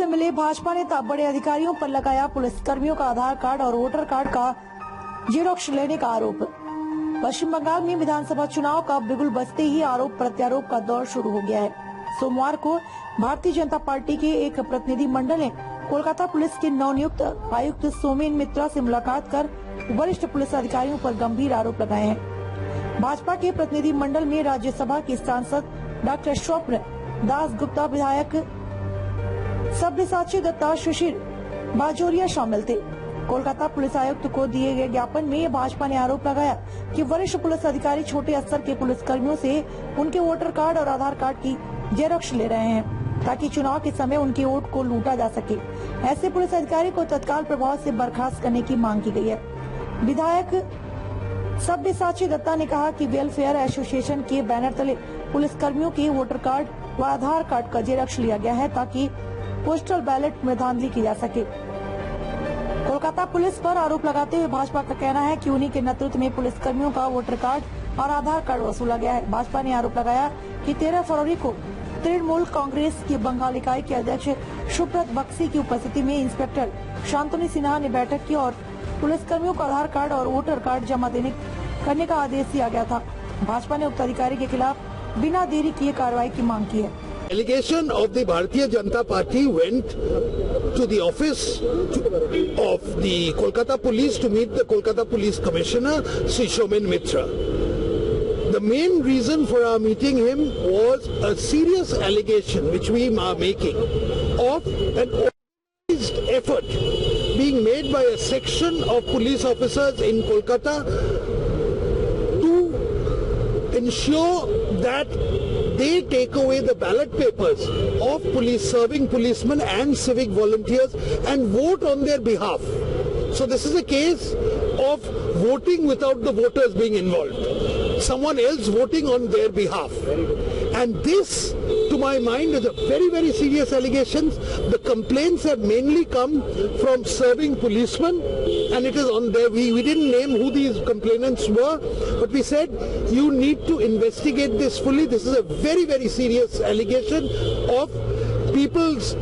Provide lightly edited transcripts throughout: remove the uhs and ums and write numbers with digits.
से मिले भाजपा ने बड़े अधिकारियों पर लगाया पुलिसकर्मियों का आधार कार्ड और वोटर कार्ड का जेरॉक्स लेने का आरोप। पश्चिम बंगाल में विधानसभा चुनाव का बिगुल बजते ही आरोप प्रत्यारोप का दौर शुरू हो गया है। सोमवार को भारतीय जनता पार्टी के एक प्रतिनिधि मंडल ने कोलकाता पुलिस के नवनियुक्त आयुक्त सोमेन मित्रा से मुलाकात कर वरिष्ठ पुलिस अधिकारियों पर गंभीर आरोप लगाए हैं। भाजपा के प्रतिनिधि मंडल में राज्यसभा के सांसद डॉक्टर स्वप्न दास गुप्ता, विधायक सब्यसाची दत्ता, शिशिर बाजोरिया शामिल थे। कोलकाता पुलिस आयुक्त को दिए गए ज्ञापन में भाजपा ने आरोप लगाया कि वरिष्ठ पुलिस अधिकारी छोटे स्तर के पुलिस कर्मियों से उनके वोटर कार्ड और आधार कार्ड की जेरॉक्स ले रहे हैं ताकि चुनाव के समय उनके वोट को लूटा जा सके। ऐसे पुलिस अधिकारी को तत्काल प्रभाव से बर्खास्त करने की मांग की गई है। विधायक सब्यसाची दत्ता ने कहा कि वेलफेयर एसोसिएशन के बैनर तले पुलिस कर्मियों के वोटर कार्ड व आधार कार्ड का जेरॉक्स लिया गया है ताकि पोस्टल बैलेट में धांधली की जा सके। कोलकाता पुलिस पर आरोप लगाते हुए भाजपा का कहना है कि उन्हीं के नेतृत्व में पुलिस कर्मियों का वोटर कार्ड और आधार कार्ड वसूला गया है। भाजपा ने आरोप लगाया कि 13 फरवरी को तृणमूल कांग्रेस की बंगाल इकाई के अध्यक्ष सुब्रत बक्सी की उपस्थिति में इंस्पेक्टर शांतनु सिन्हा ने बैठक की और पुलिस कर्मियों को आधार कार्ड और वोटर कार्ड जमा करने का आदेश दिया गया था। भाजपा ने उक्त अधिकारी के खिलाफ बिना देरी किए कार्रवाई की मांग की है। Delegation of the Bharatiya Janata Party went to the office of the Kolkata Police to meet the Kolkata Police Commissioner, Sri Somen Mitra. The main reason for our meeting him was a serious allegation which we are making of an organized effort being made by a section of police officers in Kolkata to ensure that they take away the ballot papers of serving policemen and civic volunteers and vote on their behalf. So this is a case of voting without the voters being involved. Someone else voting on their behalf. And this, to my mind, is a very, very serious allegation. The complaints have mainly come from serving policemen, and it is on there. We didn't name who these complainants were, but we said you need to investigate this fully. This is a very, very serious allegation of people's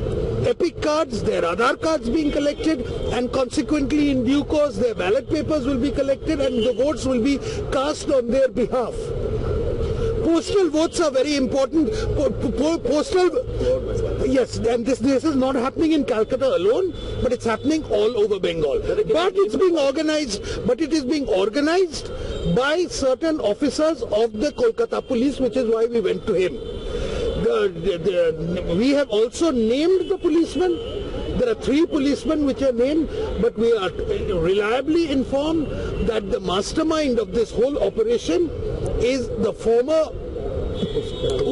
epic cards, their Aadhaar cards being collected, and consequently in due course their ballot papers will be collected and the votes will be cast on their behalf. Postal votes are very important. Yes, and this is not happening in Calcutta alone, but it's happening all over Bengal. But it's being organized, but it is being organized by certain officers of the Kolkata police, which is why we went to him. We have also named the policemen. There are 3 policemen which are named, but we are reliably informed that the mastermind of this whole operation is the former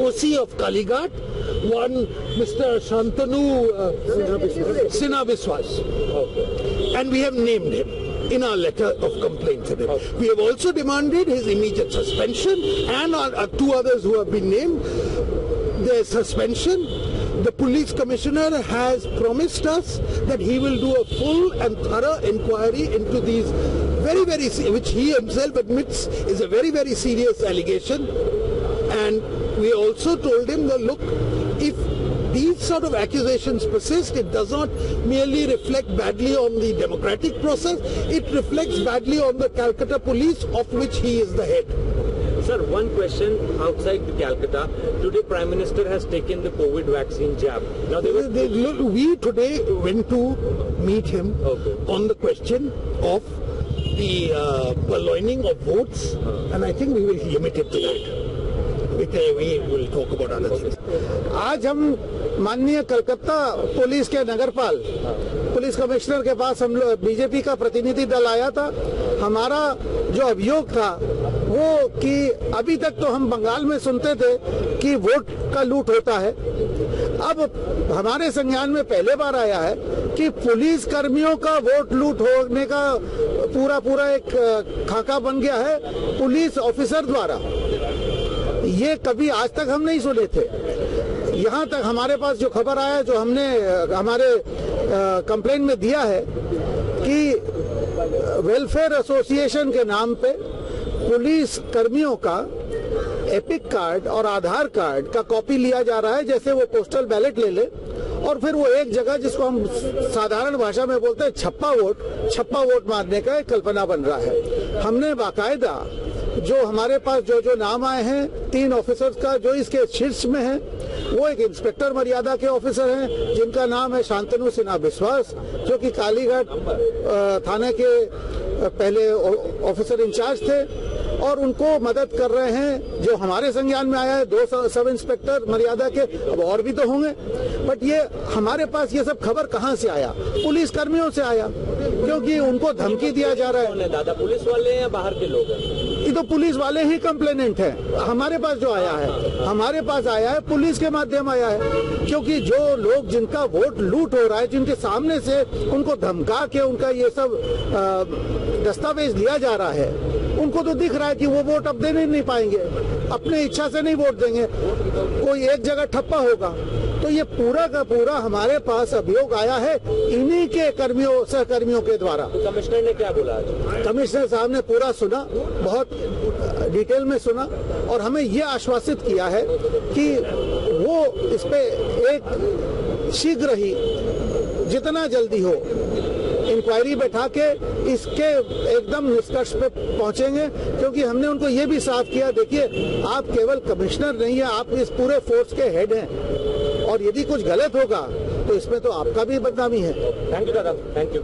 OC of Kalighat, one Mr. Shantanu Sinha Biswas. And we have named him in our letter of complaint to him. We have also demanded his immediate suspension and 2 others who have been named. Their suspension. The police commissioner has promised us that he will do a full and thorough inquiry into these very, which he himself admits is a very, very serious allegation. And we also told him that, look, if these sort of accusations persist, it does not merely reflect badly on the democratic process, it reflects badly on the Calcutta police, of which he is the head. Sir, one question outside Calcutta. Today, Prime Minister has taken the COVID vaccine jab. Now, we today went to meet him on the question of the purloining of votes, and I think we will limit it to that. We will talk about other things. आज हम माननीय Calcutta police के नगरपाल police commissioner के पास हम लोग BJP का प्रतिनिधि दल आया था। हमारा जो अभियोग था वो कि अभी तक तो हम बंगाल में सुनते थे कि वोट का लूट होता है। अब हमारे संज्ञान में पहले बार आया है कि पुलिस कर्मियों का वोट लूट होने का पूरा एक खाका बन गया है पुलिस ऑफिसर द्वारा। ये कभी आज तक हम नहीं सुने थे। यहाँ तक हमारे पास जो खबर आया, जो हमने हमारे कंप्लेंट में दिया है कि वेलफेयर एसोसिएशन के नाम पे पुलिस कर्मियों का एपिक कार्ड और आधार कार्ड का कॉपी लिया जा रहा है, जैसे वो पोस्टल बैलेट ले ले, और फिर वो एक जगह जिसको हम साधारण भाषा में बोलते हैं छप्पा वोट मारने का एक कल्पना बन रहा है। हमने बाकायदा जो हमारे पास जो नाम आए हैं 3 ऑफिसर्स का जो इसके शीर्ष में है, वो एक इंस्पेक्टर मर्यादा के ऑफिसर हैं जिनका नाम है शांतनु सिन्हा बिस्वास, जो कि कालीघाट थाने के पहले ऑफिसर इंचार्ज थे, और उनको मदद कर रहे हैं जो हमारे संज्ञान में आया है 2 सब इंस्पेक्टर मर्यादा के, अब और भी तो होंगे। बट ये हमारे पास ये सब खबर कहाँ से आया? पुलिस कर्मियों से आया, क्योंकि उनको धमकी दिया जा रहा है। दादा पुलिस वाले हैं या बाहर के लोग हैं? ये तो पुलिस वाले ही कंप्लेनेंट हैं। हमारे पास जो आया है, हमारे पास आया है पुलिस के माध्यम आया है, क्योंकि जो लोग जिनका वोट लूट हो रहा है, जिनके सामने से उनको धमका के उनका ये सब दस्तावेज लिया जा रहा है, उनको तो दिख रहा है कि वो वोट अब देने नहीं पाएंगे, अपने इच्छा से नहीं वोट देंगे, कोई एक जगह ठप्पा होगा। तो ये पूरा का पूरा हमारे पास अभियोग आया है इन्हीं के कर्मियों सहकर्मियों के द्वारा। तो कमिश्नर ने क्या बोला? कमिश्नर साहब ने पूरा सुना, बहुत डिटेल में सुना, और हमें ये आश्वासित किया है कि वो इस पे एक शीघ्र ही जितना जल्दी हो इंक्वायरी बैठा के इसके एकदम निष्कर्ष पे पहुंचेंगे, क्योंकि हमने उनको ये भी साफ किया, देखिए आप केवल कमिश्नर नहीं है, आप इस पूरे फोर्स के हेड हैं, और यदि कुछ गलत होगा तो इसमें तो आपका भी बदनामी है। थैंक यू दादा, थैंक यू।